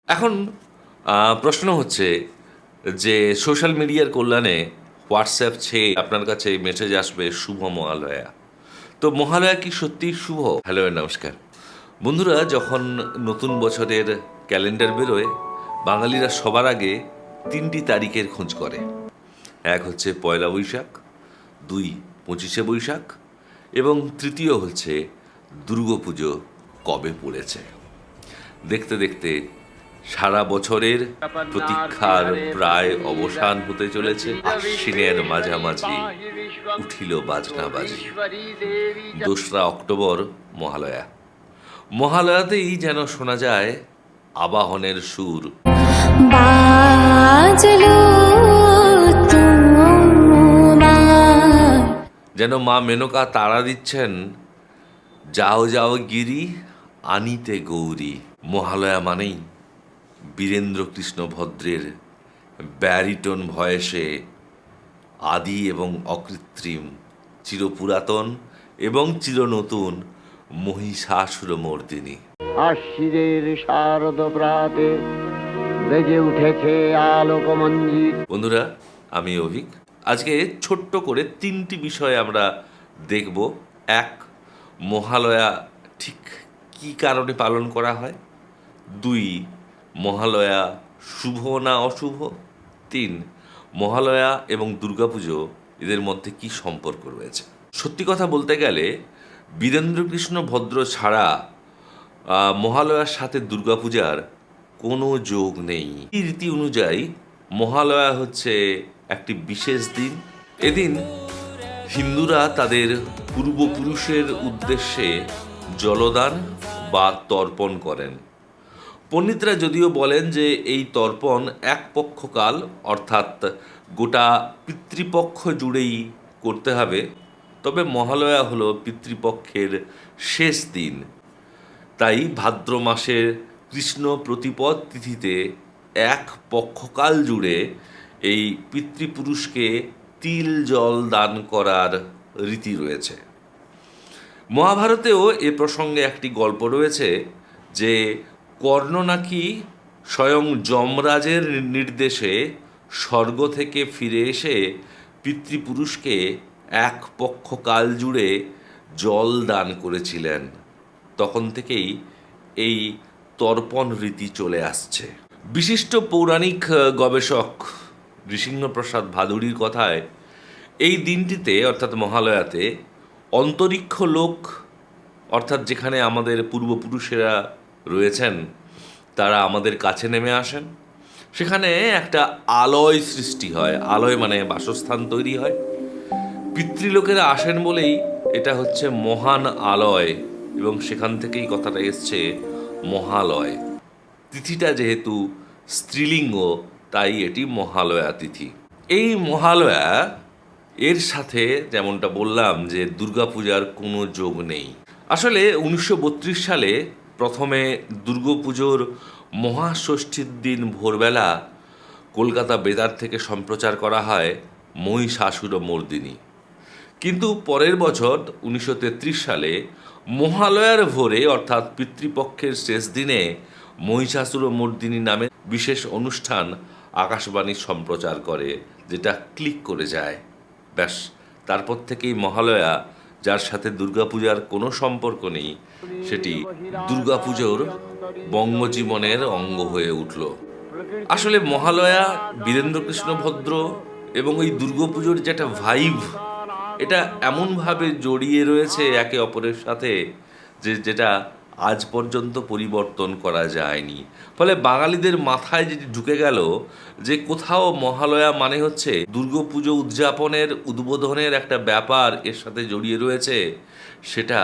এখন প্রশ্ন হচ্ছে যে সোশ্যাল মিডিয়ার কল্যাণে হোয়াটসঅ্যাপ ছেয়ে আপনার কাছে মেসেজ আসবে শুভ মহালয়া। তো মহালয়া কি সত্যিই শুভ? হ্যালো, নমস্কার বন্ধুরা। যখন নতুন বছরের ক্যালেন্ডার বেরোয়, বাঙালিরা সবার আগে তিনটি তারিখের খোঁজ করে। এক হচ্ছে পয়লা বৈশাখ, দুই 25শে বৈশাখ, এবং তৃতীয় হচ্ছে দুর্গাপুজো কবে পড়েছে। দেখতে দেখতে সারা বছরের প্রতীক্ষার প্রায় অবসান হতে চলেছে। আশ্বিনের মাঝামাঝি উঠিল বাজনা বাজি। 2রা অক্টোবর মহালয়া। মহালয়াতেই যেন শোনা যায় আবাহনের সুর। বাজলো তোমার। যেন মা মেনকা তাড়া দিচ্ছেন, যাও যাও গিরি আনিতে গৌরী। মহালয়া মানেই বীরেন্দ্র কৃষ্ণ ভদ্রের ব্যারিটোন ভয়েসে আদি এবং অকৃত্রিম, চিরপুরাতন এবং চিরনতুন মহিষাসুরমর্দিনী। আশ্বিরের শারদ প্রাতে বেজে উঠেছে আলোকমঞ্জিত। বন্ধুরা, আমি অভিক। আজকে ছোট্ট করে তিনটি বিষয় আমরা দেখব। এক, মহালয়া ঠিক কী কারণে পালন করা হয়। দুই, মহালয়া শুভ না অশুভ। তিন, মহালয়া এবং দুর্গাপুজো এদের মধ্যে কি সম্পর্ক রয়েছে। সত্যি কথা বলতে গেলে বীরেন্দ্রকৃষ্ণ ভদ্র ছাড়া মহালয়ার সাথে দুর্গাপূজার কোনো যোগ নেই। এই রীতি অনুযায়ী মহালয়া হচ্ছে একটি বিশেষ দিন। এদিন হিন্দুরা তাদের পূর্বপুরুষের উদ্দেশ্যে জলদান বা তর্পণ করেন। পণ্ডিতরা যদিও বলেন যে এই তর্পণ এক পক্ষকাল, অর্থাৎ গোটা পিতৃপক্ষ জুড়েই করতে হবে, তবে মহালয়া হলো পিতৃপক্ষের শেষ দিন। তাই ভাদ্র মাসের কৃষ্ণ প্রতিপদ তিথিতে এক পক্ষকাল জুড়ে এই পিতৃপুরুষকে তিল জল দান করার রীতি রয়েছে। মহাভারতেও এ প্রসঙ্গে একটি গল্প রয়েছে যে কর্ণ নাকি স্বয়ং যমরাজের নির্দেশে স্বর্গ থেকে ফিরে এসে পিতৃপুরুষকে এক পক্ষকাল জুড়ে জল দান করেছিলেন। তখন থেকেই এই তর্পণ রীতি চলে আসছে। বিশিষ্ট পৌরাণিক গবেষক নৃসিংহপ্রসাদ ভাদুড়ির কথায় এই দিনটিতে, অর্থাৎ মহালয়াতে, অন্তরিক্ষ লোক, অর্থাৎ যেখানে আমাদের পূর্বপুরুষেরা রয়েছেন, তারা আমাদের কাছে নেমে আসেন। সেখানে একটা আলয় সৃষ্টি হয়। আলয় মানে বাসস্থান তৈরি হয়। পিতৃলোকেরা আসেন বলেই এটা হচ্ছে মহান আলয়, এবং সেখান থেকেই কথাটা এসছে মহালয়। তিথিটা যেহেতু স্ত্রীলিঙ্গ, তাই এটি মহালয়া তিথি। এই মহালয়া এর সাথে যেমনটা বললাম যে দুর্গাপূজার কোনো যোগ নেই। আসলে 1932 সালে প্রথমে দুর্গাপুজোর মহাষষ্ঠীর দিন ভোরবেলা কলকাতা বেতার থেকে সম্প্রচার করা হয় মহিষাসুরমর্দিনী। কিন্তু পরের বছর 1933 সালে মহালয়ার ভোরে, অর্থাৎ পিতৃপক্ষের শেষ দিনে, মহিষাসুরমর্দিনী নামে বিশেষ অনুষ্ঠান আকাশবাণী সম্প্রচার করে, যেটা ক্লিক করে যায়। ব্যাস, তারপর থেকেই মহালয়া, যার সাথে দুর্গাপূজার কোনো সম্পর্ক নেই, সেটি দুর্গাপুজোর বঙ্গজীবনের অঙ্গ হয়ে উঠল। আসলে মহালয়া, বীরেন্দ্রকৃষ্ণ ভদ্র এবং এই দুর্গাপুজোর যেটা ভাইব, এটা এমনভাবে জড়িয়ে রয়েছে একে অপরের সাথে যেটা আজ পর্যন্ত পরিবর্তন করা যায়নি। ফলে বাঙালিদের মাথায় যেটি ঢুকে গেল যে কোথাও মহালয়া মানে হচ্ছে দুর্গাপুজো উদযাপনের, উদ্বোধনের একটা ব্যাপার এর সাথে জড়িয়ে রয়েছে, সেটা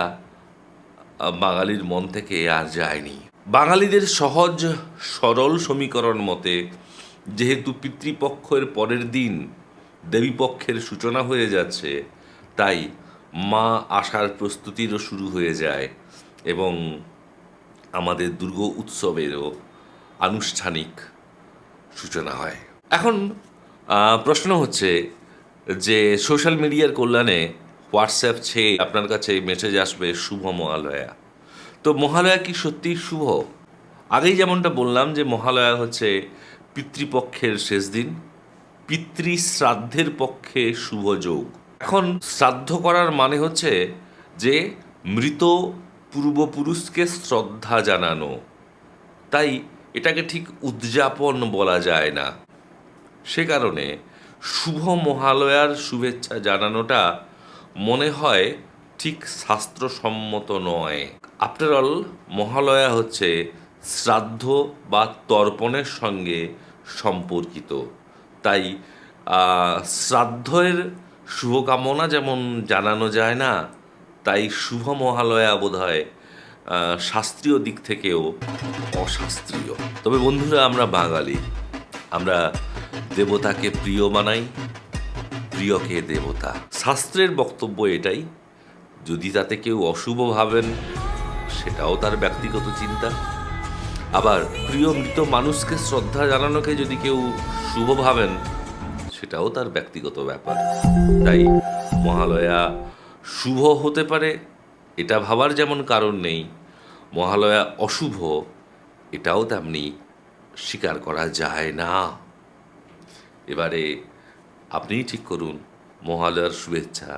বাঙালির মন থেকে আর যায়নি। বাঙালিদের সহজ সরল সমীকরণ মতে, যেহেতু পিতৃপক্ষের পরের দিন দেবীপক্ষের সূচনা হয়ে যাচ্ছে, তাই মা আসার প্রস্তুতিরও শুরু হয়ে যায় এবং আমাদের দুর্গা উৎসবেরও আনুষ্ঠানিক সূচনা হয়। এখন প্রশ্ন হচ্ছে যে সোশ্যাল মিডিয়ার কল্যাণে হোয়াটসঅ্যাপ ছেয়ে আপনার কাছে মেসেজ আসবে শুভ মহালয়া। তো মহালয়া কি সত্যিই শুভ? আগেই যেমনটা বললাম যে মহালয়া হচ্ছে পিতৃপক্ষের শেষ দিন, পিতৃ শ্রাদ্ধের পক্ষে শুভ যোগ। এখন শ্রাদ্ধ করার মানে হচ্ছে যে মৃত পূর্বপুরুষকে শ্রদ্ধা জানানো, তাই এটাকে ঠিক উদযাপন বলা যায় না। সে কারণে শুভ মহালয়ার শুভেচ্ছা জানানোটা মনে হয় ঠিক শাস্ত্রসম্মত নয়। আফটার অল মহালয়া হচ্ছে শ্রাদ্ধ বা তর্পণের সঙ্গে সম্পর্কিত, তাই শ্রাদ্ধের শুভকামনা যেমন জানানো যায় না, তাই শুভ মহালয়া বোধহয় শাস্ত্রীয় দিক থেকেও অশাস্ত্রীয়। তবে বন্ধুরা, আমরা বাঙালি, আমরা দেবতাকে প্রিয় মানাই, প্রিয়কে দেবতা। শাস্ত্রের বক্তব্য এটাই। যদি তাতে কেউ অশুভ ভাবেন, সেটাও তার ব্যক্তিগত চিন্তা। আবার প্রিয় মৃত মানুষকে শ্রদ্ধা জানানোকে যদি কেউ শুভ ভাবেন, সেটাও তার ব্যক্তিগত ব্যাপার। তাই মহালয়া শুভ হতে পারে, এটা ভাবার যেমন কারণ নেই, মহালয়া অশুভ এটাও তেমনি স্বীকার করা যায় না। এবারে আপনিই ঠিক করুন মহালয়ার শুভেচ্ছা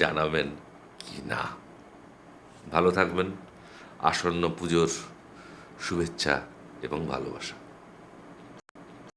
জানাবেন কি না। ভালো থাকবেন। আসন্ন পুজোর শুভেচ্ছা এবং ভালোবাসা।